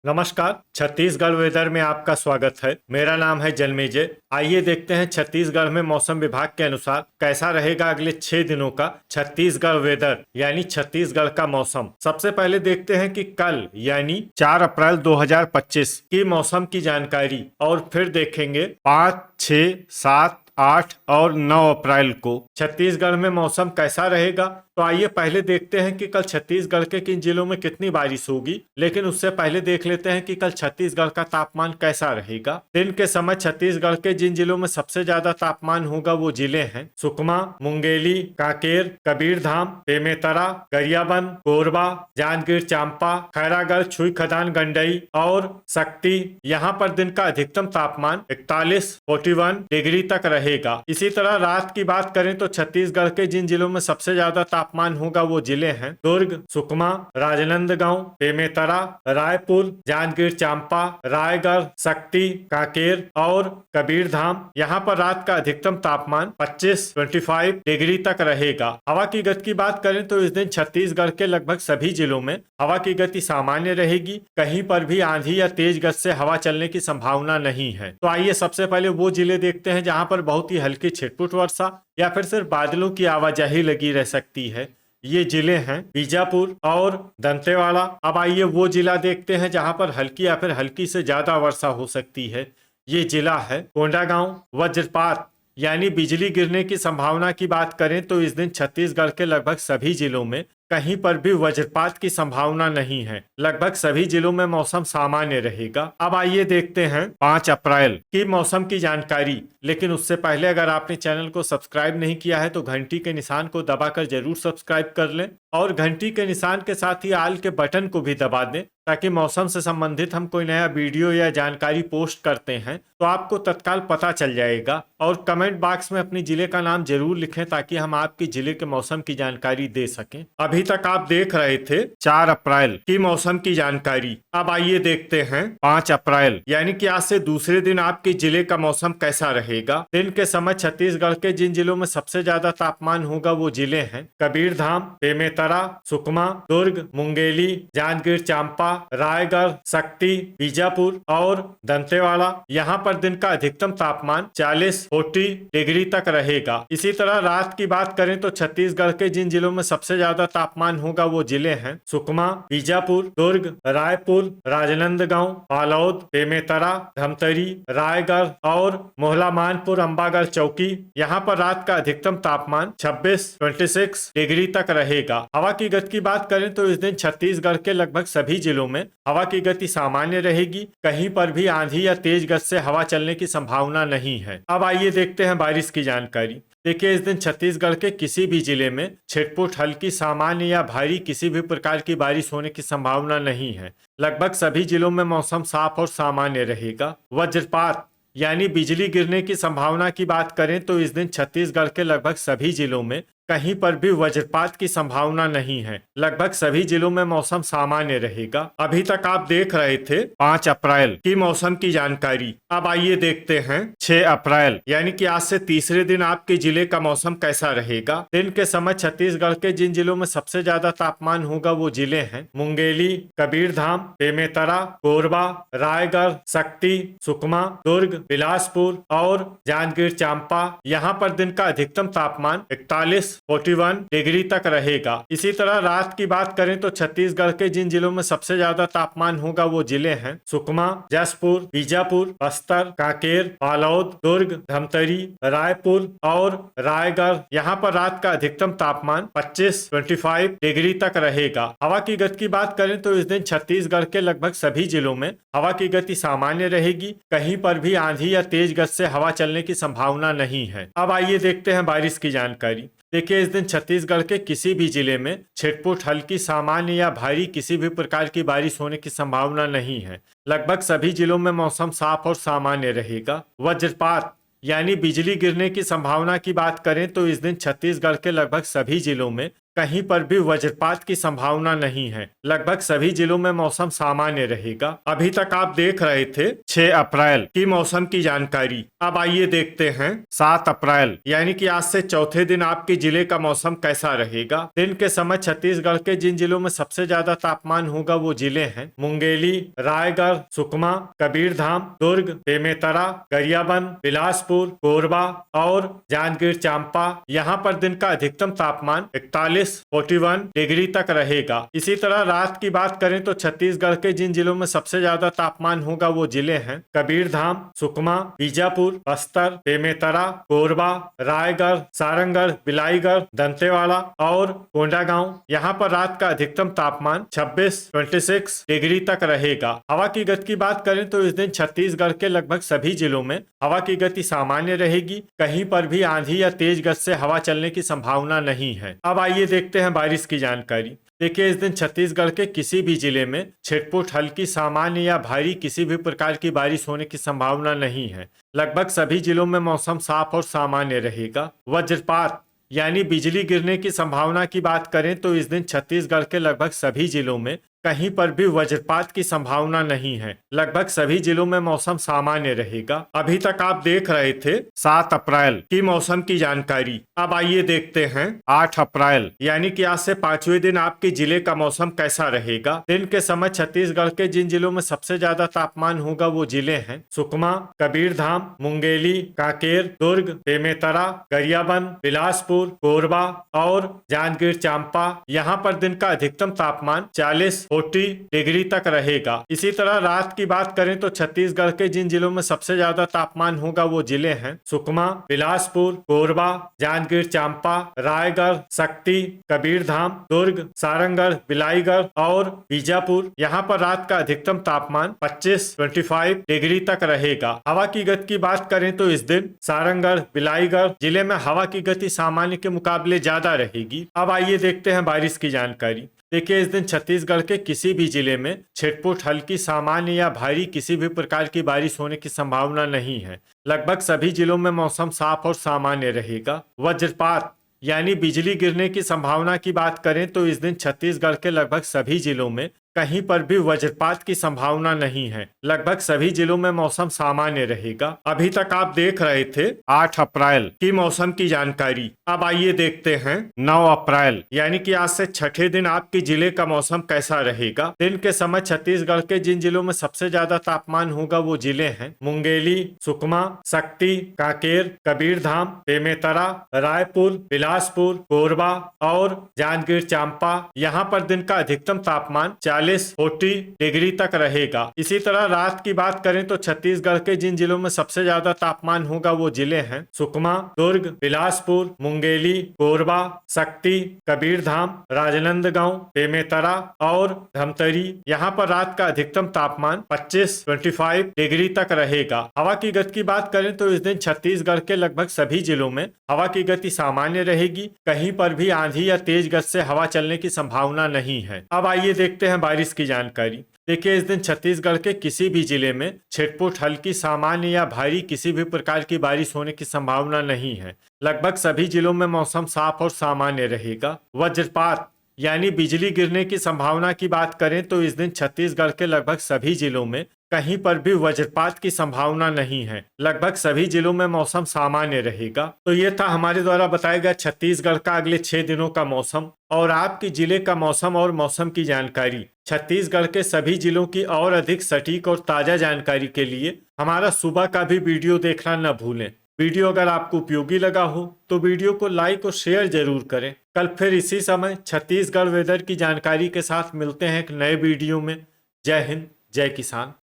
नमस्कार। छत्तीसगढ़ वेदर में आपका स्वागत है। मेरा नाम है जन्मेजय। आइए देखते हैं छत्तीसगढ़ में मौसम विभाग के अनुसार कैसा रहेगा अगले 6 दिनों का छत्तीसगढ़ वेदर यानी छत्तीसगढ़ का मौसम। सबसे पहले देखते हैं कि कल यानी 4 अप्रैल 2025 की मौसम की जानकारी और फिर देखेंगे 5, 6, 7, 8 और 9 अप्रैल को छत्तीसगढ़ में मौसम कैसा रहेगा। तो आइए पहले देखते हैं कि कल छत्तीसगढ़ के किन जिलों में कितनी बारिश होगी। लेकिन उससे पहले देख लेते हैं कि कल छत्तीसगढ़ का तापमान कैसा रहेगा। दिन के समय छत्तीसगढ़ के जिन जिलों में सबसे ज्यादा तापमान होगा वो जिले हैं सुकमा, मुंगेली, कांकेर, कबीरधाम, बेमेतरा, गरियाबंद, कोरबा, जांजगीर चांपा, खैरागढ़, छुईखदान, गंडई और शक्ति। यहाँ पर दिन का अधिकतम तापमान 41 डिग्री तक रहेगा। इसी तरह रात की बात करें तो छत्तीसगढ़ के जिन जिलों में सबसे ज्यादा तापमान होगा वो जिले हैं दुर्ग, सुकमा, राजनांदगांव, बेमेतरा, रायपुर, जांजगीर चांपा, रायगढ़, शक्ति, कांकेर और कबीरधाम। यहाँ पर रात का अधिकतम तापमान 25 डिग्री तक रहेगा। हवा की गति की बात करें तो इस दिन छत्तीसगढ़ के लगभग सभी जिलों में हवा की गति सामान्य रहेगी। कहीं पर भी आंधी या तेज गति से हवा चलने की संभावना नहीं है। तो आइए सबसे पहले वो जिले देखते हैं जहाँ पर बहुत ही हल्की छिटपुट वर्षा या फिर सिर्फ बादलों की आवाजाही लगी रह सकती है। ये जिले हैं बीजापुर और दंतेवाड़ा। अब आइए वो जिला देखते हैं जहां पर हल्की या फिर हल्की से ज्यादा वर्षा हो सकती है। ये जिला है कोंडागांव। वज्रपात यानी बिजली गिरने की संभावना की बात करें तो इस दिन छत्तीसगढ़ के लगभग सभी जिलों में कहीं पर भी वज्रपात की संभावना नहीं है। लगभग सभी जिलों में मौसम सामान्य रहेगा। अब आइए देखते हैं 5 अप्रैल की मौसम की जानकारी। लेकिन उससे पहले अगर आपने चैनल को सब्सक्राइब नहीं किया है तो घंटी के निशान को दबाकर जरूर सब्सक्राइब कर लें और घंटी के निशान के साथ ही आल के बटन को भी दबा दें ताकि मौसम से संबंधित हम कोई नया वीडियो या जानकारी पोस्ट करते हैं तो आपको तत्काल पता चल जाएगा। और कमेंट बॉक्स में अपनी जिले का नाम जरूर लिखें ताकि हम आपके जिले के मौसम की जानकारी दे सकें। अभी तक आप देख रहे थे 4 अप्रैल की मौसम की जानकारी। अब आइए देखते हैं 5 अप्रैल यानी कि आज से दूसरे दिन आपके जिले का मौसम कैसा रहेगा। दिन के समय छत्तीसगढ़ के जिन जिलों में सबसे ज्यादा तापमान होगा वो जिले हैं कबीरधाम, बेमेतरा, सुकमा, दुर्ग, मुंगेली, जांजगीर चांपा, रायगढ़, शक्ति, बीजापुर और दंतेवाड़ा। यहाँ पर दिन का अधिकतम तापमान 40 डिग्री तक रहेगा। इसी तरह रात की बात करें तो छत्तीसगढ़ के जिन जिलों में सबसे ज्यादा तापमान होगा वो जिले हैं सुकमा, बीजापुर, दुर्ग, रायपुर, राजनांदगांव, बालोद, बेमेतरा, धमतरी, रायगढ़ और मोहला मानपुर, अंबागढ़ चौकी। यहाँ पर रात का अधिकतम तापमान 26 डिग्री तक रहेगा। हवा की गति की बात करें तो इस दिन छत्तीसगढ़ के लगभग सभी जिलों में हवा की गति सामान्य रहेगी। कहीं पर भी आंधी या तेज गति से हवा चलने की संभावना नहीं है। अब आइए देखते हैं बारिश की जानकारी। देखिए इस दिन छत्तीसगढ़ के किसी भी जिले में छिटपुट, हल्की, सामान्य या भारी किसी भी प्रकार की बारिश होने की संभावना नहीं है। लगभग सभी जिलों में मौसम साफ और सामान्य रहेगा। वज्रपात यानी बिजली गिरने की संभावना की बात करें तो इस दिन छत्तीसगढ़ के लगभग सभी जिलों में कहीं पर भी वज्रपात की संभावना नहीं है। लगभग सभी जिलों में मौसम सामान्य रहेगा। अभी तक आप देख रहे थे 5 अप्रैल की मौसम की जानकारी। अब आइए देखते हैं 6 अप्रैल यानी कि आज से तीसरे दिन आपके जिले का मौसम कैसा रहेगा। दिन के समय छत्तीसगढ़ के जिन जिलों में सबसे ज्यादा तापमान होगा वो जिले हैं मुंगेली, कबीरधाम, बेमेतरा, कोरबा, रायगढ़, शक्ति, सुकमा, दुर्ग, बिलासपुर और जांजगीर चांपा। यहाँ पर दिन का अधिकतम तापमान 41 डिग्री तक रहेगा। इसी तरह रात की बात करें तो छत्तीसगढ़ के जिन जिलों में सबसे ज्यादा तापमान होगा वो जिले हैं सुकमा, जसपुर, बीजापुर, बस्तर, कांकेर, बालोद, दुर्ग, धमतरी, रायपुर और रायगढ़। यहाँ पर रात का अधिकतम तापमान 25 डिग्री तक रहेगा। हवा की गति की बात करें तो इस दिन छत्तीसगढ़ के लगभग सभी जिलों में हवा की गति सामान्य रहेगी। कहीं पर भी आंधी या तेज गति से हवा चलने की संभावना नहीं है। अब आइए देखते हैं बारिश की जानकारी। देखिए इस दिन छत्तीसगढ़ के किसी भी जिले में छिटपुट, हल्की, सामान्य या भारी किसी भी प्रकार की बारिश होने की संभावना नहीं है। लगभग सभी जिलों में मौसम साफ और सामान्य रहेगा। वज्रपात यानी बिजली गिरने की संभावना की बात करें तो इस दिन छत्तीसगढ़ के लगभग सभी जिलों में कहीं पर भी वज्रपात की संभावना नहीं है। लगभग सभी जिलों में मौसम सामान्य रहेगा। अभी तक आप देख रहे थे 6 अप्रैल की मौसम की जानकारी। अब आइए देखते हैं 7 अप्रैल यानी कि आज से चौथे दिन आपके जिले का मौसम कैसा रहेगा। दिन के समय छत्तीसगढ़ के जिन जिलों में सबसे ज्यादा तापमान होगा वो जिले हैं मुंगेली, रायगढ़, सुकमा, कबीरधाम, दुर्ग, बेमेतरा, गरियाबंद, बिलासपुर, कोरबा और जांजगीर चांपा। यहाँ पर दिन का अधिकतम तापमान 41 डिग्री तक रहेगा। इसी तरह रात की बात करें तो छत्तीसगढ़ के जिन जिलों में सबसे ज्यादा तापमान होगा वो जिले हैं कबीरधाम, सुकमा, बीजापुर, बस्तर, बेमेतरा, कोरबा, रायगढ़, सारंगढ़, बिलाईगढ़, दंतेवाड़ा और कोंडागांव। यहाँ पर रात का अधिकतम तापमान 26 डिग्री तक रहेगा। हवा की गति की बात करें तो इस दिन छत्तीसगढ़ के लगभग सभी जिलों में हवा की गति सामान्य रहेगी। कहीं पर भी आंधी या तेज गति से हवा चलने की संभावना नहीं है। अब आइए देखते हैं बारिश की जानकारी। देखिए, इस दिन छत्तीसगढ़ के किसी भी जिले में छिटपुट, हल्की, सामान्य या भारी किसी भी प्रकार की बारिश होने की संभावना नहीं है। लगभग सभी जिलों में मौसम साफ और सामान्य रहेगा। वज्रपात यानी बिजली गिरने की संभावना की बात करें तो इस दिन छत्तीसगढ़ के लगभग सभी जिलों में कहीं पर भी वज्रपात की संभावना नहीं है। लगभग सभी जिलों में मौसम सामान्य रहेगा। अभी तक आप देख रहे थे 7 अप्रैल की मौसम की जानकारी। अब आइए देखते हैं 8 अप्रैल यानी कि आज से 5वें दिन आपके जिले का मौसम कैसा रहेगा। दिन के समय छत्तीसगढ़ के जिन जिलों में सबसे ज्यादा तापमान होगा वो जिले हैं सुकमा, कबीरधाम, मुंगेली, कांकेर, दुर्ग, बेमेतरा, गरियाबंद, बिलासपुर, कोरबा और जांजगीर चांपा। यहाँ पर दिन का अधिकतम तापमान 40 डिग्री तक रहेगा। इसी तरह रात की बात करें तो छत्तीसगढ़ के जिन जिलों में सबसे ज्यादा तापमान होगा वो जिले हैं सुकमा, बिलासपुर, कोरबा, जांजगीर चांपा, रायगढ़, शक्ति, कबीरधाम, दुर्ग, सारंगढ़, बिलाईगढ़ और बीजापुर। यहाँ पर रात का अधिकतम तापमान 25 डिग्री तक रहेगा। हवा की गति की बात करें तो इस दिन सारंगढ़, बिलाईगढ़ जिले में हवा की गति सामान्य के मुकाबले ज्यादा रहेगी। अब आइए देखते हैं बारिश की जानकारी। देखिए, इस दिन छत्तीसगढ़ के किसी भी जिले में छिटपुट, हल्की, सामान्य या भारी किसी भी प्रकार की बारिश होने की संभावना नहीं है। लगभग सभी जिलों में मौसम साफ और सामान्य रहेगा। वज्रपात यानी बिजली गिरने की संभावना की बात करें तो इस दिन छत्तीसगढ़ के लगभग सभी जिलों में कहीं पर भी वज्रपात की संभावना नहीं है। लगभग सभी जिलों में मौसम सामान्य रहेगा। अभी तक आप देख रहे थे 8 अप्रैल की मौसम की जानकारी। अब आइए देखते हैं 9 अप्रैल यानी कि आज से छठे दिन आपके जिले का मौसम कैसा रहेगा। दिन के समय छत्तीसगढ़ के जिन जिलों में सबसे ज्यादा तापमान होगा वो जिले हैं मुंगेली, सुकमा, शक्ति, कांकेर, कबीरधाम, बेमेतरा, रायपुर, बिलासपुर, कोरबा और जांजगीर चांपा। यहाँ पर दिन का अधिकतम तापमान 40 डिग्री तक रहेगा। इसी तरह रात की बात करें तो छत्तीसगढ़ के जिन जिलों में सबसे ज्यादा तापमान होगा वो जिले हैं सुकमा, दुर्ग, बिलासपुर, मुंगेली, कोरबा, शक्ति, कबीरधाम, राजनांदगांव, बेमेतरा और धमतरी। यहाँ पर रात का अधिकतम तापमान 25 डिग्री तक रहेगा। हवा की गति की बात करें तो इस दिन छत्तीसगढ़ के लगभग सभी जिलों में हवा की गति सामान्य रहेगी। कहीं पर भी आंधी या तेज गति से हवा चलने की संभावना नहीं है। अब आइए देखते हैं बारिश की जानकारी। देखिए, इस दिन छत्तीसगढ़ के किसी भी जिले में छिटपुट, हल्की, सामान्य या भारी किसी भी प्रकार की बारिश होने की संभावना नहीं है। लगभग सभी जिलों में मौसम साफ और सामान्य रहेगा। वज्रपात यानी बिजली गिरने की संभावना की बात करें तो इस दिन छत्तीसगढ़ के लगभग सभी जिलों में कहीं पर भी वज्रपात की संभावना नहीं है। लगभग सभी जिलों में मौसम सामान्य रहेगा। तो ये था हमारे द्वारा बताया गया छत्तीसगढ़ का अगले 6 दिनों का मौसम और आपके जिले का मौसम और मौसम की जानकारी। छत्तीसगढ़ के सभी जिलों की और अधिक सटीक और ताजा जानकारी के लिए हमारा सुबह का भी वीडियो देखना न भूलें। वीडियो अगर आपको उपयोगी लगा हो तो वीडियो को लाइक और शेयर जरूर करें। कल फिर इसी समय छत्तीसगढ़ वेदर की जानकारी के साथ मिलते हैं एक नए वीडियो में। जय हिंद, जय किसान।